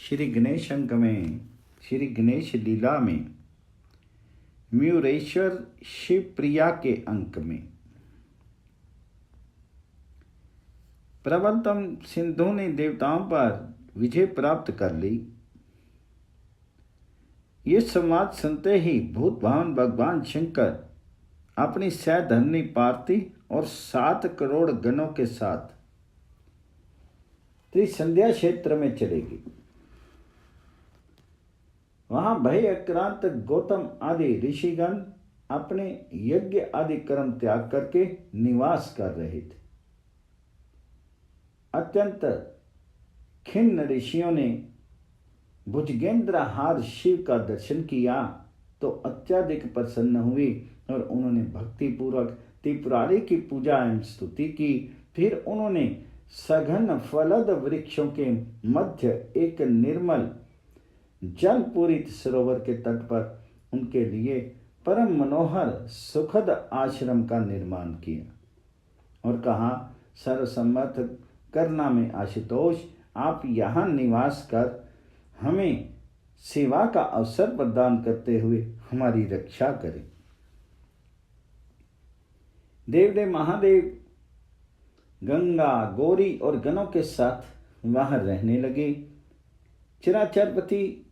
श्री गणेश अंक में, श्री गणेश लीला में, मयूरेश्वर शिव प्रिया के अंक में, प्रबलतम सिंधु ने देवताओं पर विजय प्राप्त कर ली। ये संवाद सुनते ही भूत भावन भगवान शंकर अपनी सैधर्नी पार्वती और 7 करोड़ गणों के साथ त्रिसंध्या क्षेत्र में चलेगी। वहां भय आक्रांत गौतम आदि ऋषिगण अपने यज्ञ आदि कर्म त्याग करके निवास कर रहे थे। अत्यंत खिन्न ऋषियों ने भुजगेंद्र हार शिव का दर्शन किया तो अत्यधिक प्रसन्न हुए और उन्होंने भक्ति पूर्वक त्रिपुरारी की पूजा एवं स्तुति की। फिर उन्होंने सघन फलद वृक्षों के मध्य एक निर्मल जल पूरित सरोवर के तट पर उनके लिए परम मनोहर सुखद आश्रम का निर्माण किया और कहा, सर्वसम्मत करना में आशुतोष, आप यहाँ निवास कर हमें सेवा का अवसर प्रदान करते हुए हमारी रक्षा करें। देवदेव महादेव गंगा, गौरी और गणों के साथ वहां रहने लगे। चिराचरपति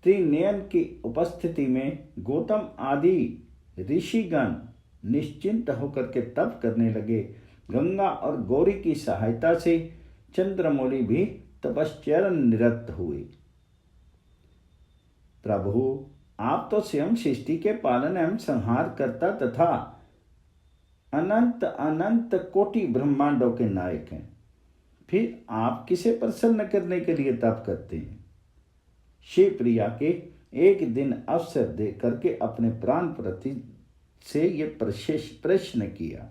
त्रिनयन की उपस्थिति में गौतम आदि ऋषिगण निश्चिंत होकर के तप करने लगे। गंगा और गौरी की सहायता से चंद्रमौली भी तपश्चर्या निरत हुए। प्रभु, आप तो स्वयं सृष्टि के पालन एवं संहार करता तथा अनंत अनंत कोटि ब्रह्मांडों के नायक हैं, फिर आप किसे प्रसन्न करने के लिए तप करते हैं? शिव प्रिया के एक दिन अवसर दे करके अपने प्राण प्रति से ये प्रश्न किया।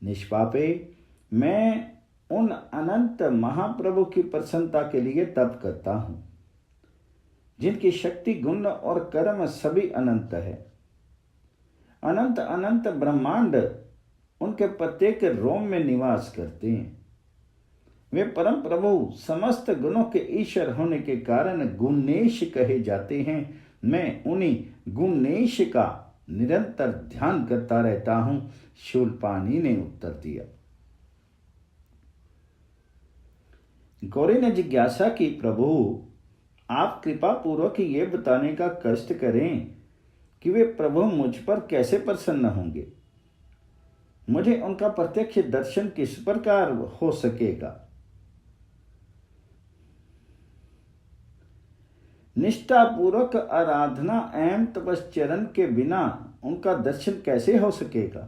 निष्पापे, मैं उन अनंत महाप्रभु की प्रसन्नता के लिए तप करता हूं जिनकी शक्ति, गुण और कर्म सभी अनंत है। अनंत अनंत ब्रह्मांड उनके प्रत्येक रोम में निवास करते हैं। वे परम प्रभु समस्त गुणों के ईश्वर होने के कारण गुणेश कहे जाते हैं। मैं उन्हीं गुणेश का निरंतर ध्यान करता रहता हूं, शूलपाणी ने उत्तर दिया। गौरी ने जिज्ञासा की, प्रभु, आप कृपा पूर्वक ये बताने का कष्ट करें कि वे प्रभु मुझ पर कैसे प्रसन्न होंगे। मुझे उनका प्रत्यक्ष दर्शन किस प्रकार हो सकेगा? निष्ठा पूर्वक आराधना एवं तपश्चरण के बिना उनका दर्शन कैसे हो सकेगा?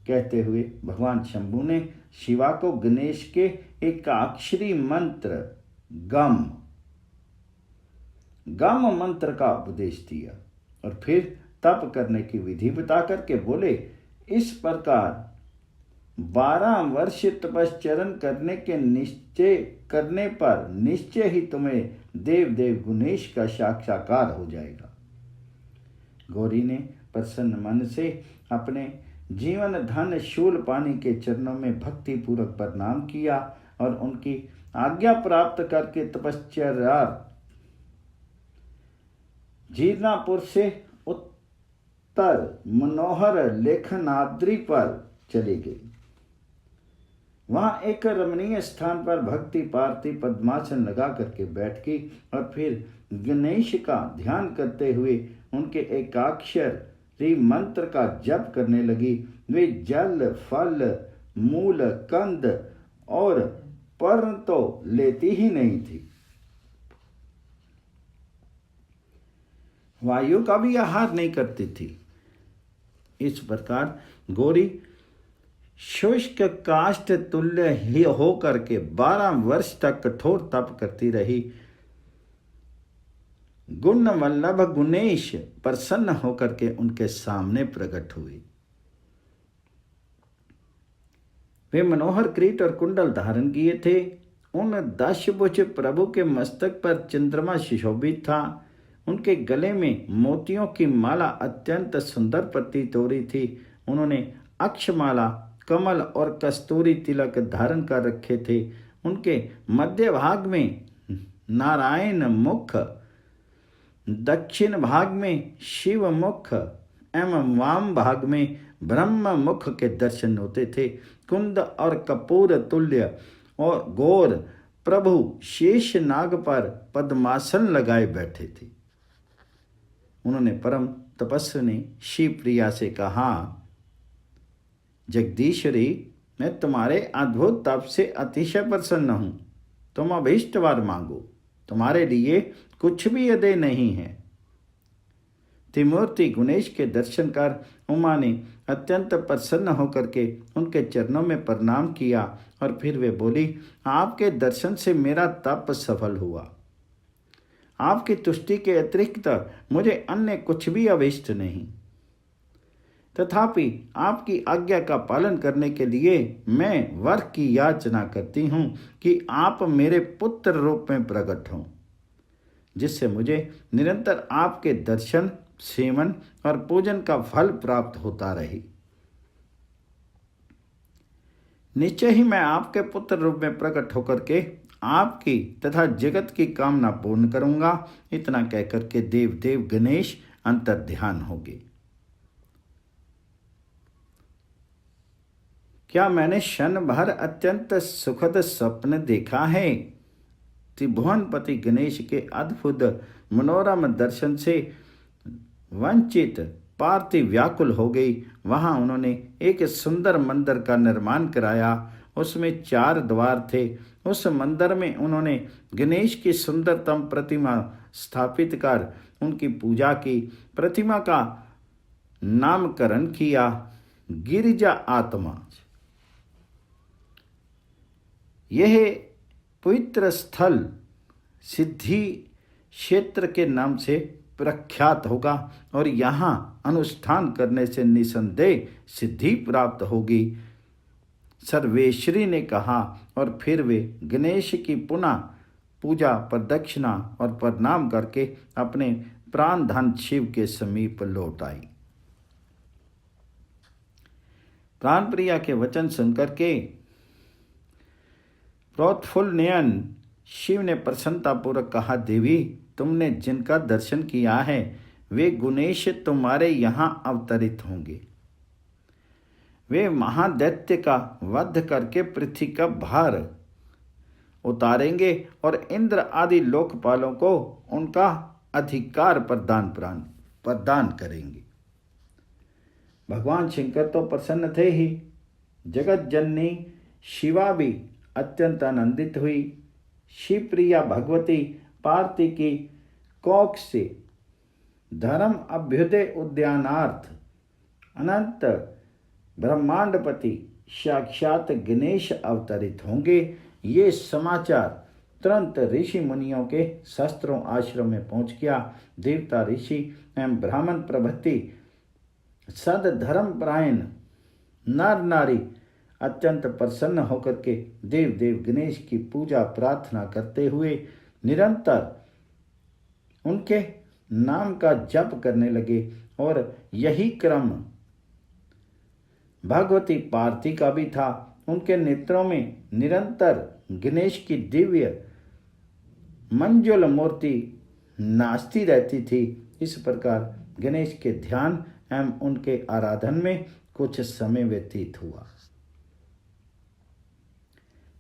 कहते हुए भगवान शंभु ने शिवा को गणेश के एकाक्षरी मंत्र गम मंत्र का उपदेश दिया और फिर तप करने की विधि बता करके बोले, इस प्रकार 12 वर्ष तपश्चरण करने के निश्चय करने पर निश्चय ही तुम्हें देव देव गुणेश का साक्षात्कार हो जाएगा। गौरी ने प्रसन्न मन से अपने जीवन धन शूलपाणी के चरणों में भक्ति पूर्वक प्रणाम किया और उनकी आज्ञा प्राप्त करके तपश्चर्या जीर्णापुर से उत्तर मनोहर लेखनाद्रि पर चली गई। वहां एक रमणीय स्थान पर भक्ति पार्वती पद्मासन लगा करके बैठ गई और फिर गणेश का ध्यान करते हुए उनके एकाक्षरी मंत्र का जप करने लगी। वे जल, फल, मूल, कंद और पर्ण तो लेती ही नहीं थी, वायु का भी आहार नहीं करती थी। इस प्रकार गौरी शुष्क काष्ठ तुल्य ही होकर के 12 वर्ष तक कठोर तप करती रही। गुण वल्लभ गुणेश प्रसन्न होकर के उनके सामने प्रकट हुए। वे मनोहर किरीट और कुंडल धारण किए थे। उन 10 भुज प्रभु के मस्तक पर चंद्रमा सुशोभित था। उनके गले में मोतियों की माला अत्यंत सुंदर प्रतीत हो रही थी। उन्होंने अक्षमाला, कमल और कस्तूरी तिलक धारण कर रखे थे। उनके मध्य भाग में नारायण मुख, दक्षिण भाग में शिव मुख एवं वाम भाग में ब्रह्म मुख के दर्शन होते थे। कुंद और कपूर तुल्य और गौर प्रभु शेष नाग पर पद्मासन लगाए बैठे थे। उन्होंने परम तपस्विनी शिवप्रिया से कहा, जगदीश्वरी, मैं तुम्हारे अद्भुत तप से अतिशय प्रसन्न हूं। तुम अभीष्ट वर मांगो, तुम्हारे लिए कुछ भी अदेय नहीं है। त्रिमूर्ति गणेश के दर्शन कर उमा ने अत्यंत प्रसन्न होकर के उनके चरणों में प्रणाम किया और फिर वे बोली, आपके दर्शन से मेरा तप सफल हुआ। आपकी तुष्टि के अतिरिक्त मुझे अन्य कुछ भी अभिष्ट नहीं। तथापि आपकी आज्ञा का पालन करने के लिए मैं वर की याचना करती हूँ कि आप मेरे पुत्र रूप में प्रकट हों, जिससे मुझे निरंतर आपके दर्शन, सेवन और पूजन का फल प्राप्त होता रहे। निश्चय ही मैं आपके पुत्र रूप में प्रकट होकर के आपकी तथा जगत की कामना पूर्ण करूंगा। इतना कहकर के देव गणेश अंतर ध्यान हो गए। क्या मैंने क्षण भर अत्यंत सुखद स्वप्न देखा है? त्रिभुवनपति गणेश के अद्भुत मनोरम दर्शन से वंचित पार्थिव व्याकुल हो गई। वहां उन्होंने एक सुंदर मंदिर का निर्माण कराया। उसमें 4 द्वार थे। उस मंदिर में उन्होंने गणेश की सुंदरतम प्रतिमा स्थापित कर उनकी पूजा की। प्रतिमा का नामकरण किया गिरिजा आत्मा। यह पवित्र स्थल सिद्धि क्षेत्र के नाम से प्रख्यात होगा और यहाँ अनुष्ठान करने से निसंदेह सिद्धि प्राप्त होगी, सर्वेश्वरी ने कहा। और फिर वे गणेश की पुनः पूजा, प्रदक्षिणा और प्रणाम करके अपने प्राणधन शिव के समीप लौट आई। प्राणप्रिया के वचन सुनकर के प्रोत्फुल्ल नयन शिव ने प्रसन्नतापूर्वक कहा, देवी, तुमने जिनका दर्शन किया है वे गणेश तुम्हारे यहाँ अवतरित होंगे। वे महादैत्य का वध करके पृथ्वी का भार उतारेंगे और इंद्र आदि लोकपालों को उनका अधिकार प्रदान करेंगे। भगवान शंकर तो प्रसन्न थे ही, जगत जननी शिवा भी अत्यंत आनंदित हुई। शिवप्रिया भगवती पार्वती की कोख से धर्म अभ्युदय उद्यानार्थ अनंत ब्रह्मांडपति साक्षात गणेश अवतरित होंगे। ये समाचार तुरंत ऋषि मुनियों के शास्त्रों आश्रम में पहुंच गया। देवता, ऋषि एवं ब्राह्मण प्रभृति सद धर्मपरायण नर नारी अत्यंत प्रसन्न होकर के देव गणेश की पूजा प्रार्थना करते हुए निरंतर उनके नाम का जप करने लगे। और यही क्रम भगवती पार्वती का भी था। उनके नेत्रों में निरंतर गणेश की दिव्य मंजुल मूर्ति नाचती रहती थी। इस प्रकार गणेश के ध्यान एवं उनके आराधन में कुछ समय व्यतीत हुआ।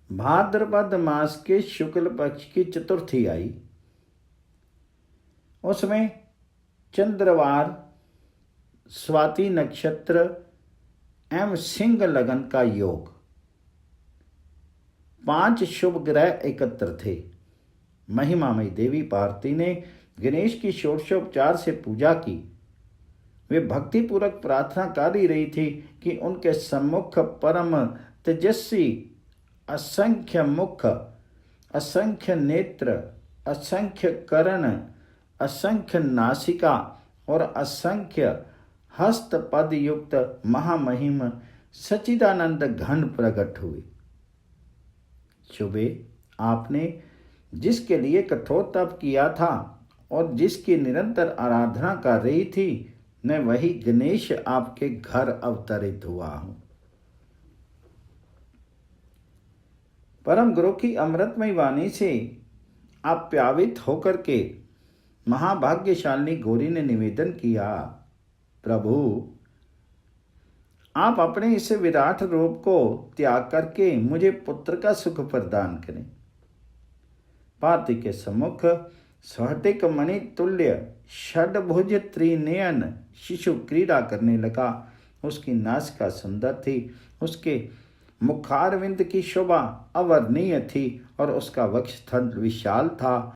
भाद्रपद मास के शुक्ल पक्ष की चतुर्थी आई। उसमें चंद्रवार, स्वाति नक्षत्र एवं सिंह लगन का योग, 5 शुभ ग्रह एकत्र थे। महिमामयी देवी पार्वती ने गणेश की षोडशोपचार से पूजा की। वे भक्तिपूर्वक प्रार्थना कर ही रही थी कि उनके सम्मुख परम तेजस्वी असंख्य मुख, असंख्य नेत्र, असंख्य कर्ण, असंख्य नासिका और असंख्य हस्त पद युक्त महामहिम सच्चिदानंद घन प्रकट हुए। शुभे, आपने जिसके लिए कठोर तप किया था और जिसकी निरंतर आराधना कर रही थी, मैं वही गणेश आपके घर अवतरित हुआ हूं। परम गुरु की अमृतमय वाणी से आप्यायित होकर के महाभाग्यशालिनी गौरी ने निवेदन किया, प्रभु आप अपने इस विराट रूप को त्याग करके मुझे पुत्र का सुख प्रदान करें। पार्थिव के सम्मुख स्फटिक मणि तुल्य षडभुज त्रिनयन शिशु क्रीड़ा करने लगा। उसकी नासिका सुंदर थी, उसके मुखारविंद की शोभा अवर्णनीय थी और उसका वक्षस्थल विशाल था।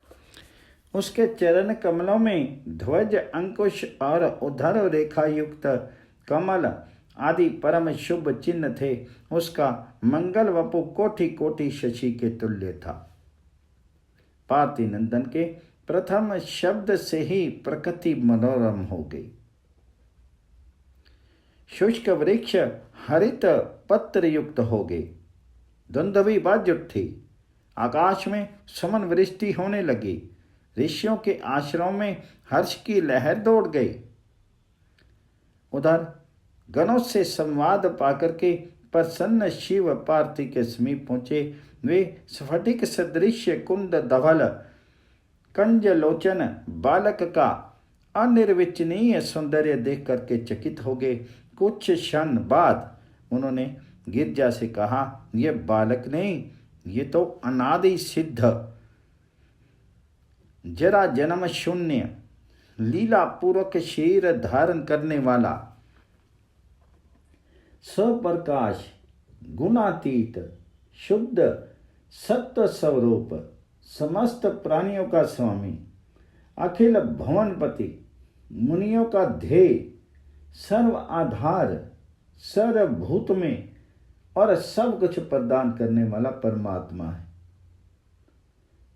उसके चरण कमलों में ध्वज अंकुश और उधर रेखा युक्त कमल आदि परम शुभ चिन्ह थे। उसका मंगल वपु कोटि कोटि शशि के तुल्य था। पार्थिव नंदन के प्रथम शब्द से ही प्रकृति मनोरम हो गई। शुष्क वृक्ष हरित पत्र युक्त हो गए, धुंधवी बाज उठी, आकाश में सुमन वृष्टि होने लगी, ऋषियों के आश्रम में हर्ष की लहर दौड़ गई। उधर गणों से संवाद पाकर के प्रसन्न शिव पार्थिव के समीप पहुंचे। वे स्फटिक सदृश कुंद धवल कंज लोचन बालक का अनिर्वचनीय सौंदर्य देख करके चकित हो गए। कुछ क्षण बाद उन्होंने गिरजा से कहा, यह बालक नहीं, ये तो अनादि सिद्ध जरा जन्म शून्य लीला पूर्वक शरीर धारण करने वाला स्वप्रकाश गुणातीत शुद्ध सत्व स्वरूप समस्त प्राणियों का स्वामी अखिल भुवनपति मुनियों का ध्येय सर्व आधार सर्वभूत में और सब कुछ प्रदान करने वाला परमात्मा है।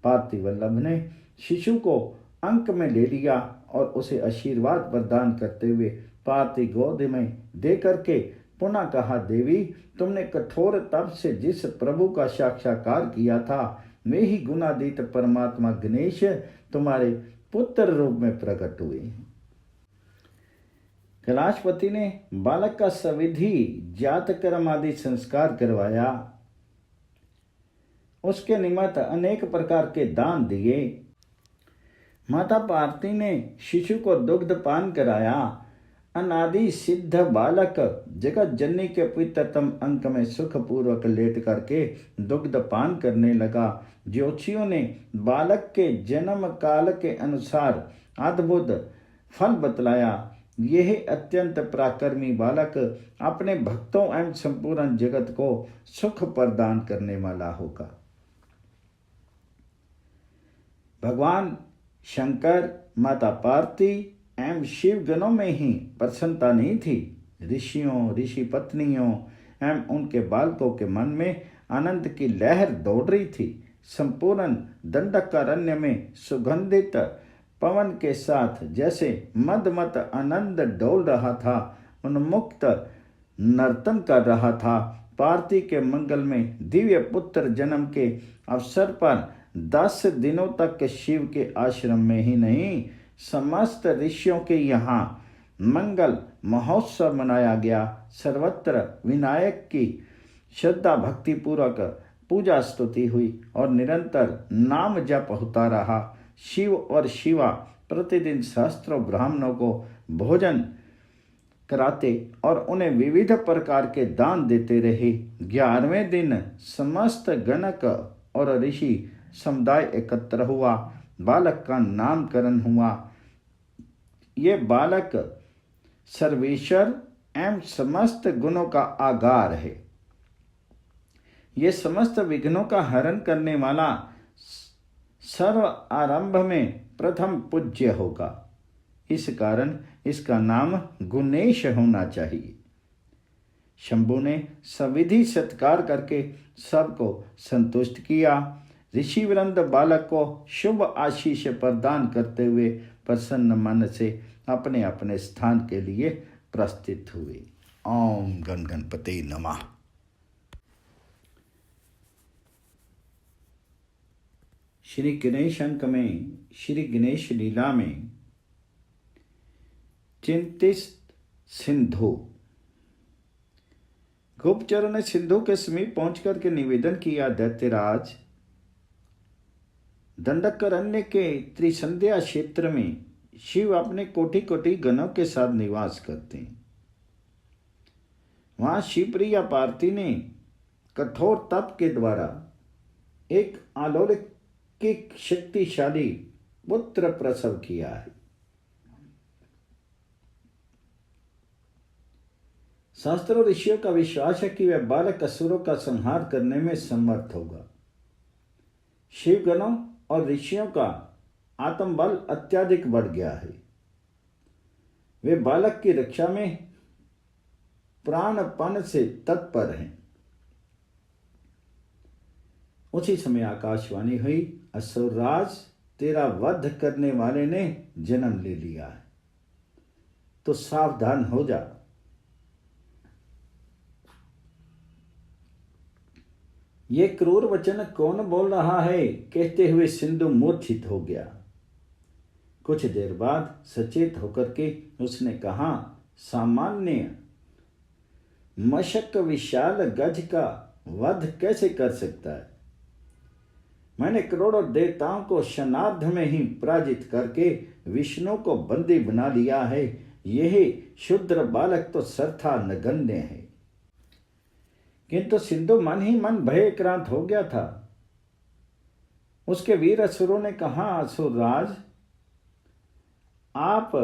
पार्थिव वल्लभ ने शिशु को अंक में ले लिया और उसे आशीर्वाद प्रदान करते हुए पार्थिव गोद में दे करके पुनः कहा, देवी तुमने कठोर तप से जिस प्रभु का साक्षात्कार किया था वे ही गुणातीत परमात्मा गणेश तुम्हारे पुत्र रूप में प्रकट हुए हैं। कैलाशपति ने बालक का सविधि जात कर्म आदि संस्कार करवाया, उसके निमित्त अनेक प्रकार के दान दिए। माता पार्वती ने शिशु को दुग्ध पान कराया। अनादि सिद्ध बालक जगत जननी के पवित्रतम अंक में सुख पूर्वक लेट करके दुग्ध पान करने लगा। ज्योतिषियों ने बालक के जन्म काल के अनुसार अद्भुत फल बतलाया। यह अत्यंत पराक्रमी बालक अपने भक्तों एवं संपूर्ण जगत को सुख प्रदान करने वाला होगा। भगवान शंकर, माता पार्वती एवं शिव गणों में ही प्रसन्नता नहीं थी। ऋषियों, ऋषि पत्नियों एवं उनके बालकों के मन में आनंद की लहर दौड़ रही थी। संपूर्ण दंडकारण्य में सुगंधित पवन के साथ जैसे मदमत आनंद डोल रहा था, उन्मुक्त नर्तन कर रहा था। पार्थिव के मंगल में दिव्य पुत्र जन्म के अवसर पर 10 दिनों तक शिव के आश्रम में ही नहीं, समस्त ऋषियों के यहाँ मंगल महोत्सव मनाया गया। सर्वत्र विनायक की श्रद्धा भक्ति पूर्वक पूजा स्तुति हुई और निरंतर नाम जप होता रहा। शिव और शिवा प्रतिदिन सहस्त्रों ब्राह्मणों को भोजन कराते और उन्हें विविध प्रकार के दान देते रहे। 11वें दिन समस्त गणक और ऋषि समुदाय एकत्र हुआ। बालक का नामकरण हुआ। ये बालक सर्वेश्वर एवं समस्त गुणों का आगार है। ये समस्त विघ्नों का हरण करने वाला सर्व आरंभ में प्रथम पूज्य होगा। इस कारण इसका नाम गुणेश होना चाहिए। शंभु ने सविधि सत्कार करके सबको संतुष्ट किया। ऋषि वृंद बालक को शुभ आशीष प्रदान करते हुए प्रसन्न मन से अपने अपने स्थान के लिए प्रस्थित हुए। ओम गण गणपते नमः। श्री गणेश अंक में श्री गणेश लीला में चिंतित सिंधु गुप्तचरों ने सिंधु के समीप पहुंच करके निवेदन किया, दैत्यराज, दंडकारण्य के त्रिसंध्या क्षेत्र में शिव अपने कोटि कोटि गणों के साथ निवास करते हैं। वहां शिवप्रिया पार्वती ने कठोर तप के द्वारा एक अलौकिक शक्तिशाली पुत्र प्रसव किया है। शास्त्रों ऋषियों का विश्वास है कि वह बालक असुरों का संहार करने में समर्थ होगा। शिवगणों और ऋषियों का आत्मबल अत्यधिक बढ़ गया है। वे बालक की रक्षा में प्राणपण से तत्पर हैं। उसी समय आकाशवाणी हुई, असुरराज, तेरा वध करने वाले ने जन्म ले लिया है, तो सावधान हो जा। ये क्रूर वचन कौन बोल रहा है, कहते हुए सिंधु मूर्छित हो गया। कुछ देर बाद सचेत होकर के उसने कहा, सामान्य मशक विशाल गज का वध कैसे कर सकता है? मैंने करोड़ों देवताओं को क्षणार्ध में ही पराजित करके विष्णु को बंदी बना लिया है। यही शुद्र बालक तो सर्था नगण्य है। किंतु सिंधु मन ही मन भयक्रांत हो गया था। उसके वीर असुरों ने कहा, असुरराज, आप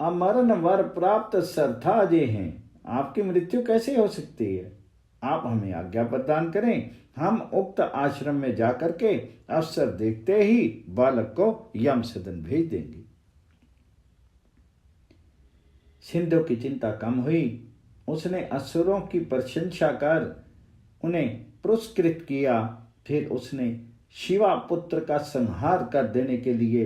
अमरण वर प्राप्त सर्थाजे हैं, आपकी मृत्यु कैसे हो सकती है? आप हमें आज्ञा प्रदान करें, हम उक्त आश्रम में जाकर के अवसर देखते ही बालक को यम सदन भेज देंगे। सिंधु की चिंता कम हुई। उसने असुरों की प्रशंसा कर उन्हें पुरस्कृत किया। फिर उसने शिवा पुत्र का संहार कर देने के लिए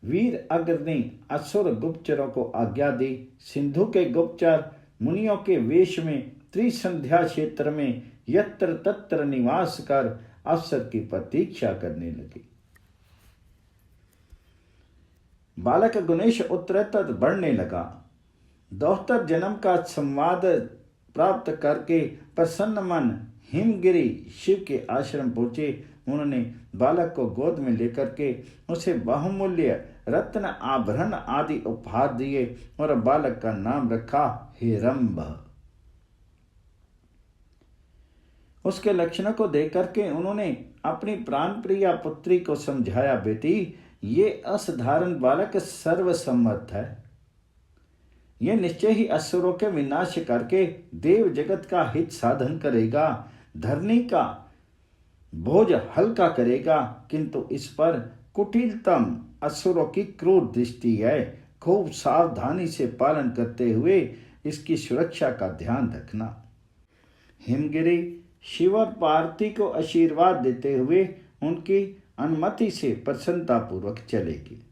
वीर अग्रणी असुर गुप्तचरों को आज्ञा दी। सिंधु के गुप्तचर मुनियों के वेश में त्रिसंध्या क्षेत्र में यत्र तत्र निवास कर अवसर की प्रतीक्षा करने लगे। बालक गुणेश उत्तरोत्तर बढ़ने लगा। 72 जन्म का संवाद प्राप्त करके प्रसन्न मन हिमगिरी शिव के आश्रम पहुंचे। उन्होंने बालक को गोद में लेकर के उसे बहुमूल्य रत्न आभरण आदि उपहार दिए और बालक का नाम रखा हिरंब। उसके लक्षणों को देख करके उन्होंने अपनी प्राणप्रिया पुत्री को समझाया, बेटी, ये असाधारण बालक सर्वसम्मत है। यह निश्चय ही असुरों के विनाश करके देव जगत का हित साधन करेगा, धरनी का बोझ हल्का करेगा। किंतु इस पर कुटिलतम असुरों की क्रूर दृष्टि है। खूब सावधानी से पालन करते हुए इसकी सुरक्षा का ध्यान रखना। हिमगिरी शिव और पार्वती को आशीर्वाद देते हुए उनकी अनुमति से प्रसन्नतापूर्वक चलेगी।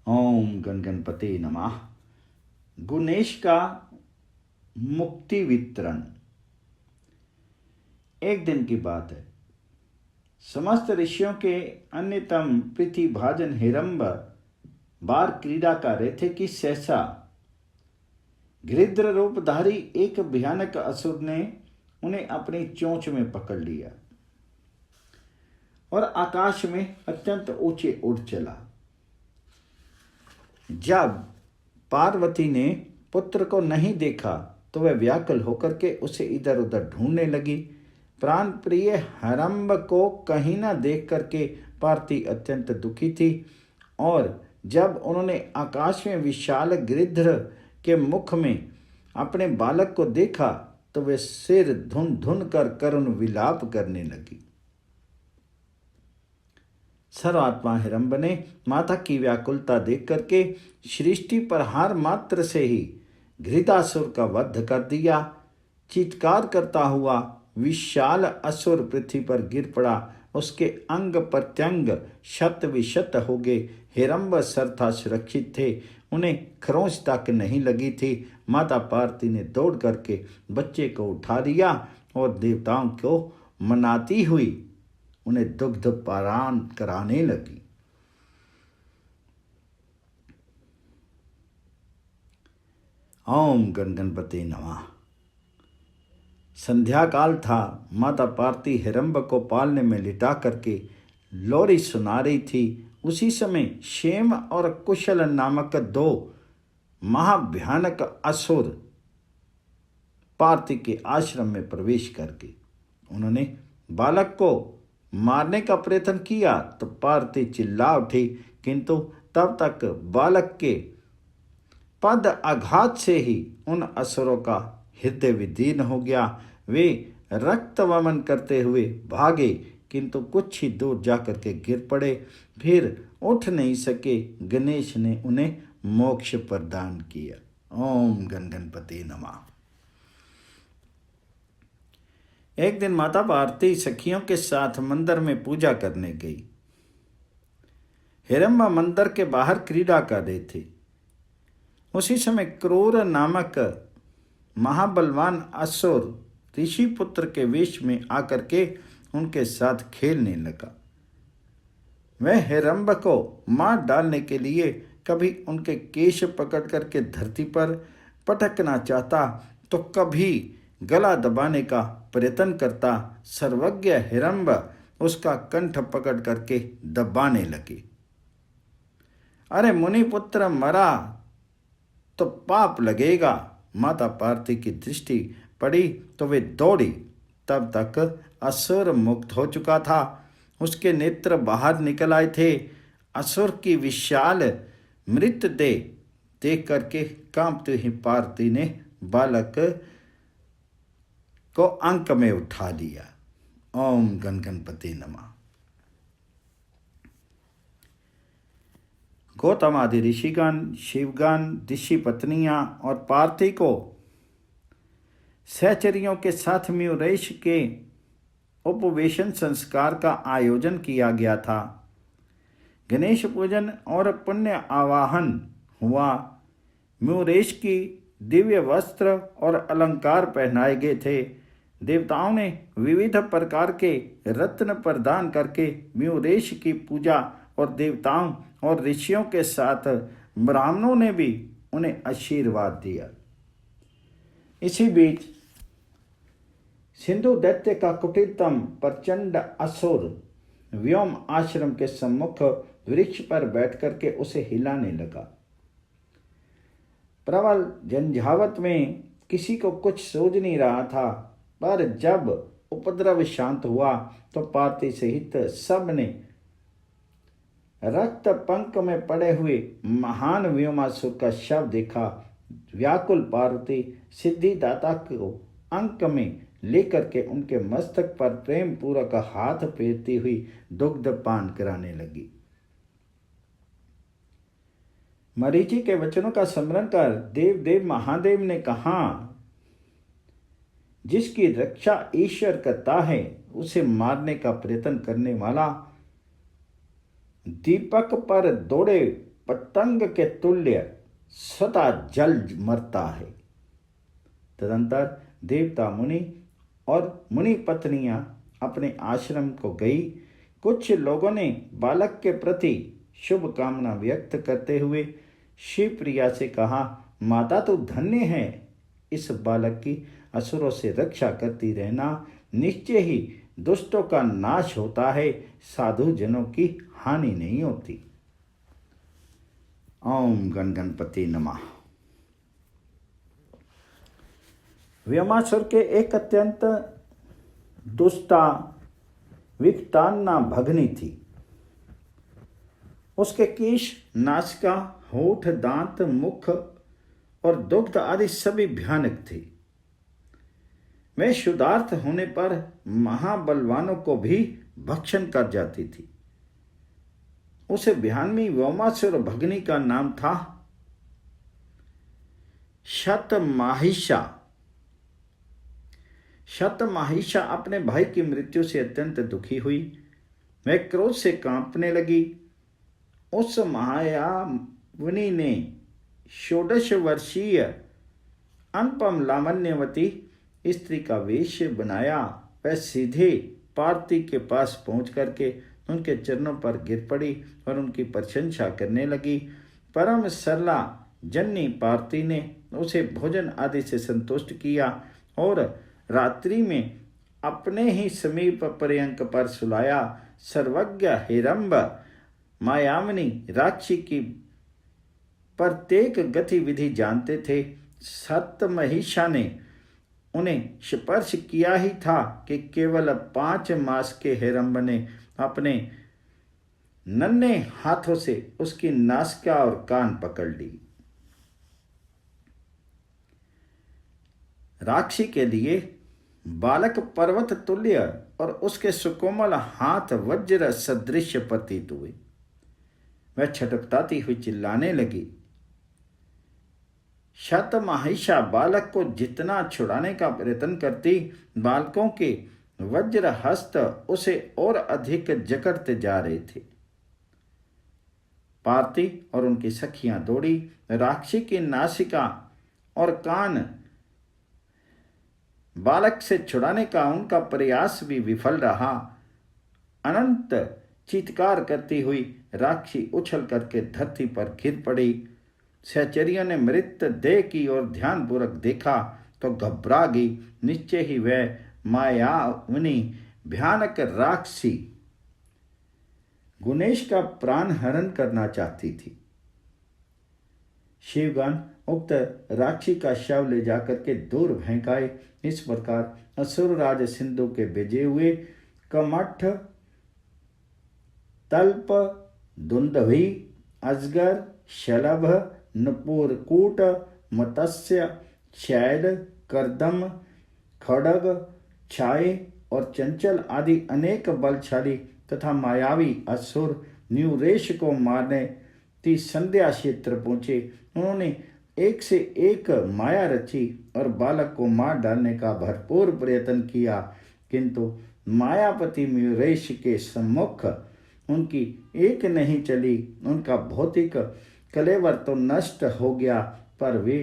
ओम गणगणपते नमः। गुणेश का मुक्ति वितरण। एक दिन की बात है। समस्त ऋषियों के अन्यतम पृथ्वीभाजन हिरंब बार क्रीड़ा कर रहे थे कि सहसा गृध्र रूपधारी एक भयानक असुर ने उन्हें अपनी चोंच में पकड़ लिया और आकाश में अत्यंत ऊंचे उड़ चला। जब पार्वती ने पुत्र को नहीं देखा तो वह व्याकुल होकर के उसे इधर उधर ढूंढने लगी। प्राण प्रिय हिरंब को कहीं न देख करके पार्वती अत्यंत दुखी थी और जब उन्होंने आकाश में विशाल गिरधर के मुख में अपने बालक को देखा तो वे सिर धुन धुन कर करुण विलाप करने लगी। सर्वात्मा हिरंब ने माता की व्याकुलता देख करके सृष्टि पर हार मात्र से ही घृतासुर का वध कर दिया। चित्कार करता हुआ विशाल असुर पृथ्वी पर गिर पड़ा। उसके अंग प्रत्यंग शत विशत हो गए। हिरंब सर्था सुरक्षित थे, उन्हें खरोंच तक नहीं लगी थी। माता पार्वती ने दौड़ करके बच्चे को उठा लिया और देवताओं को मनाती हुई उन्हें दुग्ध पान कराने लगी। ओम गणगणपति नमः। संध्या काल था। माता पार्वती हिरंब को पालने में लिटा करके लोरी सुना रही थी। उसी समय क्षेम और कुशल नामक दो महाभयानक असुर पार्वती के आश्रम में प्रवेश करके उन्होंने बालक को मारने का प्रयत्न किया तो पार्वती चिल्ला उठी, किंतु तब तक बालक के पद आघात से ही उन असुरों का हृदय विदीर्ण हो गया। वे रक्त वमन करते हुए भागे, किंतु कुछ ही दूर जाकर के गिर पड़े, फिर उठ नहीं सके। गणेश ने उन्हें मोक्ष प्रदान किया। ओम गणगणपति नमः। एक दिन माता पार्वती सखियों के साथ मंदिर में पूजा करने गई। हिरंबा मंदिर के बाहर क्रीड़ा कर रहे थे। उसी समय क्रूर नामक महाबलवान असुर ऋषि पुत्र के वेश में आकर के उनके साथ खेलने लगा। वह हिरंब को मार डालने के लिए कभी उनके केश पकड़ करके धरती पर पटकना चाहता तो कभी गला दबाने का प्रयत्न करता। सर्वज्ञ हिरंब उसका कंठ पकड़ करके दबाने लगे। अरे मुनि पुत्र, मरा तो पाप लगेगा। माता पार्वती की दृष्टि पड़ी तो वे दौड़ी। तब तक असुर मुक्त हो चुका था। उसके नेत्र बाहर निकल आए थे। असुर की विशाल मृतदेह देख करके कांपती हुई पार्वती ने बालक को अंक में उठा लिया। ओम गणगणपति नमः। गौतम आदि ऋषिगण, शिवगण, ऋषि पत्नियां और पार्वती को सहचरियों के साथ म्यूरेश के उपवेशन संस्कार का आयोजन किया गया था। गणेश पूजन और पुण्य आवाहन हुआ। म्यूरेश की दिव्य वस्त्र और अलंकार पहनाए गए थे। देवताओं ने विविध प्रकार के रत्न प्रदान करके म्यूरेश की पूजा और देवताओं और ऋषियों के साथ ब्राह्मणों ने भी उन्हें आशीर्वाद दिया। इसी बीच सिंधु दैत्य का कुटिलतम प्रचंड असुर व्योम आश्रम के सम्मुख वृक्ष पर बैठ करके उसे हिलाने लगा। प्रबल झंझावत में किसी को कुछ सूझ नहीं रहा था, पर जब उपद्रव शांत हुआ तो पार्वती सहित सब ने रक्त पंक में पड़े हुए महान व्योमासुर का शव देखा। व्याकुल पार्वती सिद्धिदाता को अंक में लेकर के उनके मस्तक पर प्रेम पूर्वक हाथ फेरती हुई दुग्ध पान कराने लगी। मरीचि के वचनों का स्मरण कर देव महादेव ने कहा, जिसकी रक्षा ईश्वर करता है उसे मारने का प्रयत्न करने वाला दीपक पर दौड़े पतंग के तुल्य स्वतः जल मरता है। तदंतर देवता मुनि और मुनि पत्नियां अपने आश्रम को गई। कुछ लोगों ने बालक के प्रति शुभ कामना व्यक्त करते हुए शिवप्रिया से कहा, माता तो धन्य है, इस बालक की असुरों से रक्षा करती रहना। निश्चय ही दुष्टों का नाश होता है, साधु जनों की हानि नहीं होती। ओम गणगणपति नमः। व्योमासुर के एक अत्यंत दुष्टा विकटान्ना भगनी थी। उसके केश, नासिका, होठ, दांत, मुख और दुग्ध आदि सभी भयानक थे। वह शुद्धार्थ होने पर महाबलवानों को भी भक्षण कर जाती थी। उसे भयानवी व्योमासुर भगनी का नाम था शतमाहिषा। शतमाहिषा अपने भाई की मृत्यु से अत्यंत दुखी हुई। वह क्रोध से कांपने लगी। उस महायाविनी ने 16 वर्षीय अनुपम लावण्यवती स्त्री का वेश बनाया। वह सीधे पार्वती के पास पहुंच करके उनके चरणों पर गिर पड़ी और उनकी प्रशंसा करने लगी। परम सरला जननी पार्वती ने उसे भोजन आदि से संतुष्ट किया और रात्रि में अपने ही समीप पर्यंक पर सुलाया। सर्वज्ञ हिरंब मायावनी राक्षी की प्रत्येक गतिविधि जानते थे। सप्तमहिषा ने उन्हें स्पर्श किया ही था कि केवल 5 मास के हिरंब ने अपने नन्हे हाथों से उसकी नासिका और कान पकड़ ली। राक्षी के लिए बालक पर्वत तुल्य और उसके सुकोमल हाथ वज्र सदृश प्रतीत हुए। वह छटपटाती हुई चिल्लाने लगी। शतमहिषा बालक को जितना छुड़ाने का प्रयत्न करती, बालकों के वज्र हस्त उसे और अधिक जकड़ते जा रहे थे। पार्वती और उनकी सखियां दौड़ी। राक्षी की नासिका और कान बालक से छुड़ाने का उनका प्रयास भी विफल रहा। अनंत चीत्कार करती हुई राक्षी उछल करके धरती पर गिर पड़ी। सहचरियों ने मृत देह की ओर ध्यानपूर्वक देखा तो घबरा गई। निश्चय ही वह मायावनी भयानक राक्षसी गुणेश का प्राण हरण करना चाहती थी। शिवगण उक्त राक्षी का शव ले जाकर के दूर फेंकाए। इस प्रकार असुरराज सिंधु के भेजे हुए कमठ, तल्प, दुंदभी, अजगर, शलभ, नुपुरकूट, मत्स्य, शैल, कर्दम, खड़ग, छाये और चंचल आदि अनेक बलशाली तथा मायावी असुर न्यूरेश को मारने ती संध्या क्षेत्र पहुंचे। उन्होंने एक से एक माया रची और बालक को मार डालने का भरपूर प्रयत्न किया, किंतु मायापति म्यूरेश के सम्मुख उनकी एक नहीं चली। उनका भौतिक कलेवर तो नष्ट हो गया, पर वे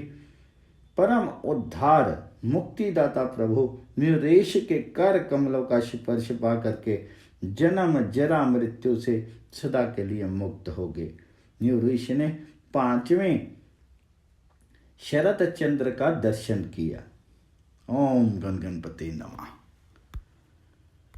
परम उद्धार मुक्तिदाता प्रभु म्यूरेश के कर कमलों का स्पर्श पा करके जन्म जरा मृत्यु से सदा के लिए मुक्त हो गए। म्यूरेश ने 5वें शरत चंद्र का दर्शन किया। ओम गण गणपति नमः।